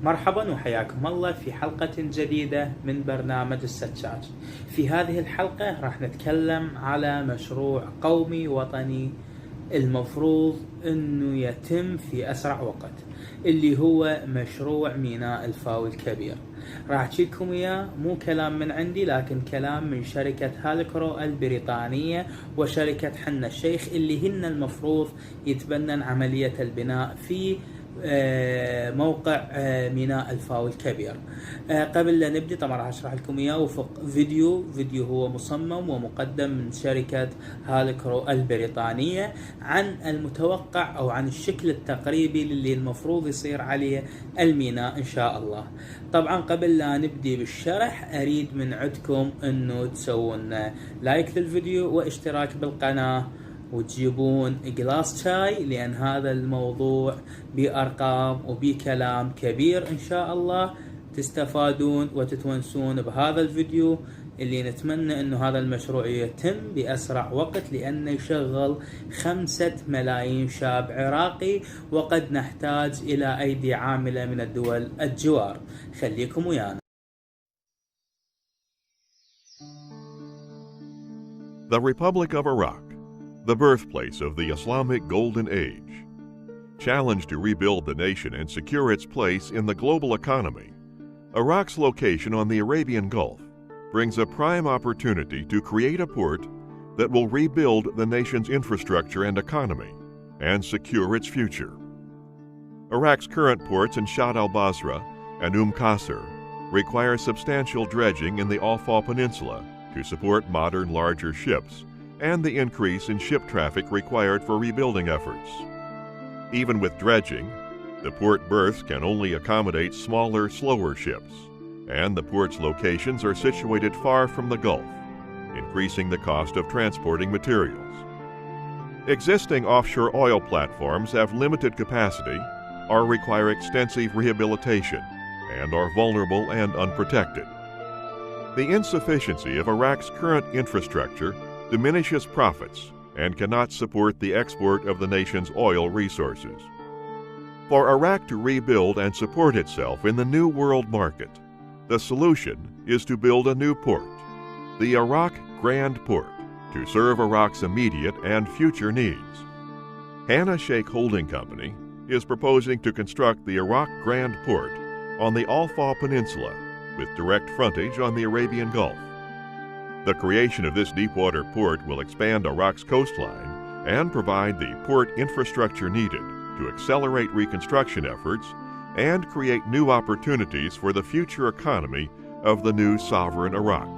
مرحبا وحياكم الله في حلقة جديدة من برنامج السجاج. في هذه الحلقة راح نتكلم على مشروع قومي وطني المفروض انه يتم في اسرع وقت، اللي هو مشروع ميناء الفاو الكبير. راح احكيلكم اياه، مو كلام من عندي لكن كلام من شركة هالكرو البريطانية وشركة حنا الشيخ، اللي هن المفروض يتبنن عملية البناء في موقع ميناء الفاو الكبير. قبل لا نبدأ طبعا راح اشرح لكم اياه وفق فيديو هو مصمم ومقدم من شركة هالكرو البريطانية عن المتوقع او عن الشكل التقريبي اللي المفروض يصير عليه الميناء ان شاء الله. طبعا قبل لا نبدأ بالشرح اريد من عندكم انه تسوون لايك للفيديو واشتراك بالقناة وتجيبون قلاص شاي، لأن هذا الموضوع بأرقام وبكلام كبير إن شاء الله تستفادون وتتونسون بهذا الفيديو، اللي نتمنى أنه هذا المشروع يتم بأسرع وقت، لأنه يشغل 5 ملايين شاب عراقي، وقد نحتاج إلى أيدي عاملة من الدول الجوار. خليكم ويانا. The Republic of Iraq, the birthplace of the Islamic Golden Age. Challenged to rebuild the nation and secure its place in the global economy, Iraq's location on the Arabian Gulf brings a prime opportunity to create a port that will rebuild the nation's infrastructure and economy and secure its future. Iraq's current ports in Shad al-Basra and Qasr require substantial dredging in the Al-Faw Peninsula to support modern larger ships and the increase in ship traffic required for rebuilding efforts. Even with dredging, the port berths can only accommodate smaller, slower ships, and the port's locations are situated far from the Gulf, increasing the cost of transporting materials. Existing offshore oil platforms have limited capacity or require extensive rehabilitation and are vulnerable and unprotected. The insufficiency of Iraq's current infrastructure diminishes profits and cannot support the export of the nation's oil resources. For Iraq to rebuild and support itself in the new world market, the solution is to build a new port, the Iraq Grand Port, to serve Iraq's immediate and future needs. Hanna Sheikh Holding Company is proposing to construct the Iraq Grand Port on the Al-Faw Peninsula with direct frontage on the Arabian Gulf. The creation of this deepwater port will expand Iraq's coastline and provide the port infrastructure needed to accelerate reconstruction efforts and create new opportunities for the future economy of the new sovereign Iraq.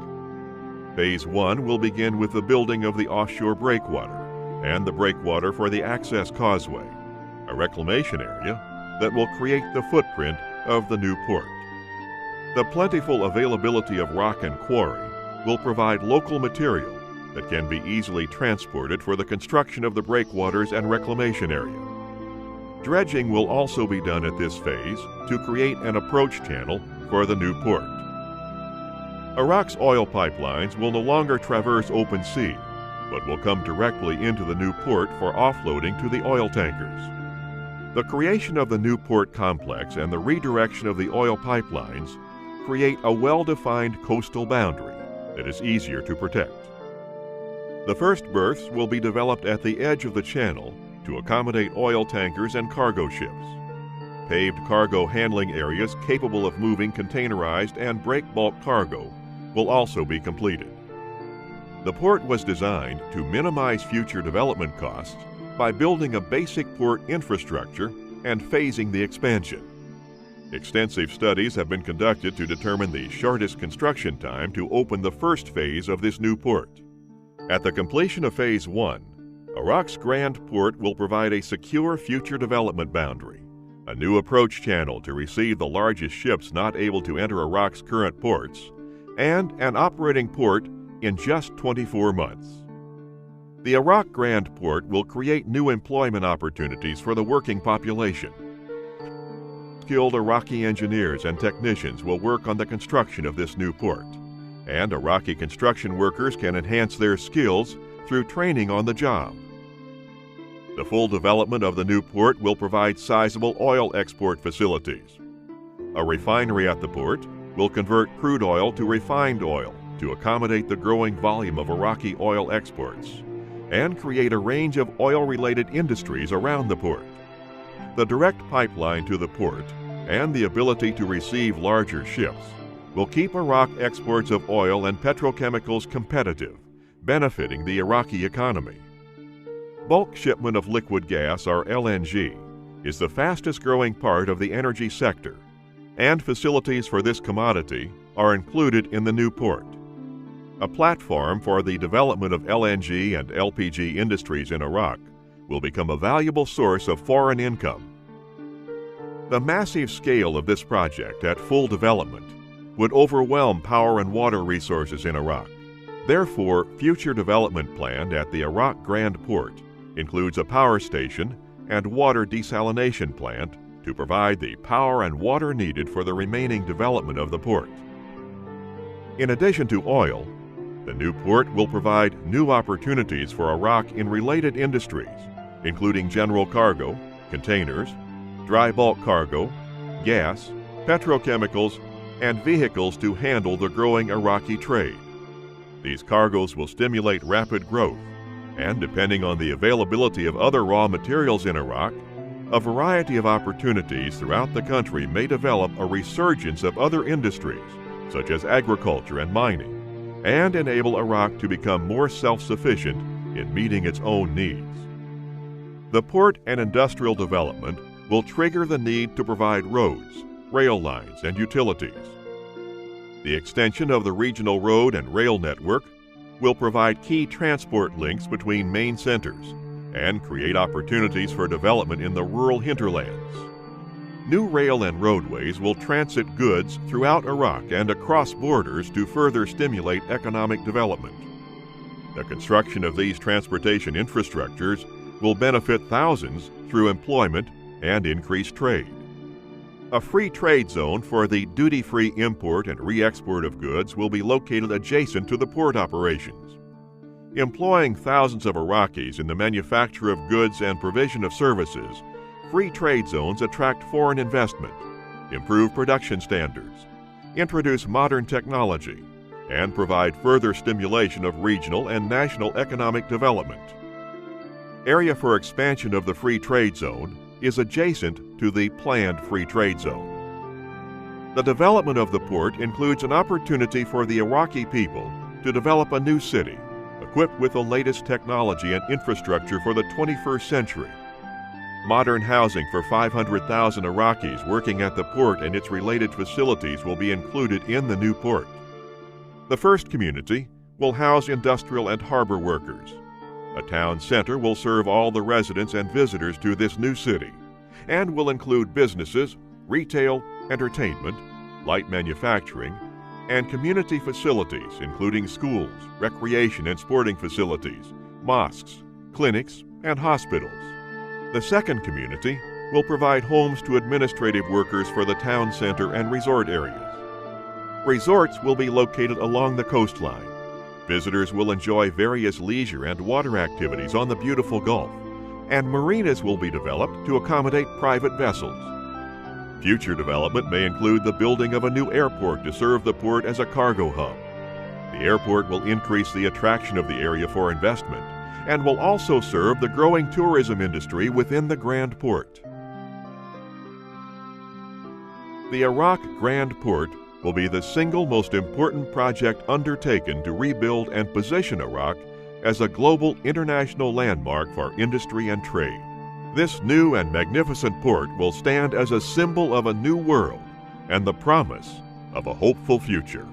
Phase 1 will begin with the building of the offshore breakwater and the breakwater for the access causeway, a reclamation area that will create the footprint of the new port. The plentiful availability of rock and quarry will provide local material that can be easily transported for the construction of the breakwaters and reclamation area. Dredging will also be done at this phase to create an approach channel for the new port. Iraq's oil pipelines will no longer traverse open sea, but will come directly into the new port for offloading to the oil tankers. The creation of the new port complex and the redirection of the oil pipelines create a well-defined coastal boundary that is easier to protect. The first berths will be developed at the edge of the channel to accommodate oil tankers and cargo ships. Paved cargo handling areas capable of moving containerized and break bulk cargo will also be completed. The port was designed to minimize future development costs by building a basic port infrastructure and phasing the expansion. Extensive studies have been conducted to determine the shortest construction time to open the first phase of this new port. At the completion of Phase 1, Iraq's Grand Port will provide a secure future development boundary, a new approach channel to receive the largest ships not able to enter Iraq's current ports, and an operating port in just 24 months. The Iraq Grand Port will create new employment opportunities for the working population. Skilled Iraqi engineers and technicians will work on the construction of this new port, and Iraqi construction workers can enhance their skills through training on the job. The full development of the new port will provide sizable oil export facilities. A refinery at the port will convert crude oil to refined oil to accommodate the growing volume of Iraqi oil exports and create a range of oil-related industries around the port. The direct pipeline to the port and the ability to receive larger ships will keep Iraq exports of oil and petrochemicals competitive, benefiting the Iraqi economy. Bulk shipment of liquid gas, or LNG, is the fastest-growing part of the energy sector, and facilities for this commodity are included in the new port. A platform for the development of LNG and LPG industries in Iraq will become a valuable source of foreign income. The massive scale of this project at full development would overwhelm power and water resources in Iraq. Therefore, future development planned at the Iraq Grand Port includes a power station and water desalination plant to provide the power and water needed for the remaining development of the port. In addition to oil, the new port will provide new opportunities for Iraq in related industries, including general cargo, containers, dry bulk cargo, gas, petrochemicals, and vehicles to handle the growing Iraqi trade. These cargoes will stimulate rapid growth, and depending on the availability of other raw materials in Iraq, a variety of opportunities throughout the country may develop a resurgence of other industries, such as agriculture and mining, and enable Iraq to become more self-sufficient in meeting its own needs. The port and industrial development will trigger the need to provide roads, rail lines, and utilities. The extension of the regional road and rail network will provide key transport links between main centers and create opportunities for development in the rural hinterlands. New rail and roadways will transit goods throughout Iraq and across borders to further stimulate economic development. The construction of these transportation infrastructures will benefit thousands through employment and increased trade. A free trade zone for the duty-free import and re-export of goods will be located adjacent to the port operations. Employing thousands of Iraqis in the manufacture of goods and provision of services, free trade zones attract foreign investment, improve production standards, introduce modern technology, and provide further stimulation of regional and national economic development. Area for expansion of the free trade zone is adjacent to the planned free trade zone. The development of the port includes an opportunity for the Iraqi people to develop a new city, equipped with the latest technology and infrastructure for the 21st century. Modern housing for 500,000 Iraqis working at the port and its related facilities will be included in the new port. The first community will house industrial and harbor workers. A town center will serve all the residents and visitors to this new city and will include businesses, retail, entertainment, light manufacturing, and community facilities including schools, recreation and sporting facilities, mosques, clinics, and hospitals. The second community will provide homes to administrative workers for the town center and resort areas. Resorts will be located along the coastline. Visitors will enjoy various leisure and water activities on the beautiful Gulf, and marinas will be developed to accommodate private vessels. Future development may include the building of a new airport to serve the port as a cargo hub. The airport will increase the attraction of the area for investment and will also serve the growing tourism industry within the Grand Port. The Iraq Grand Port will be the single most important project undertaken to rebuild and position Iraq as a global international landmark for industry and trade. This new and magnificent port will stand as a symbol of a new world and the promise of a hopeful future.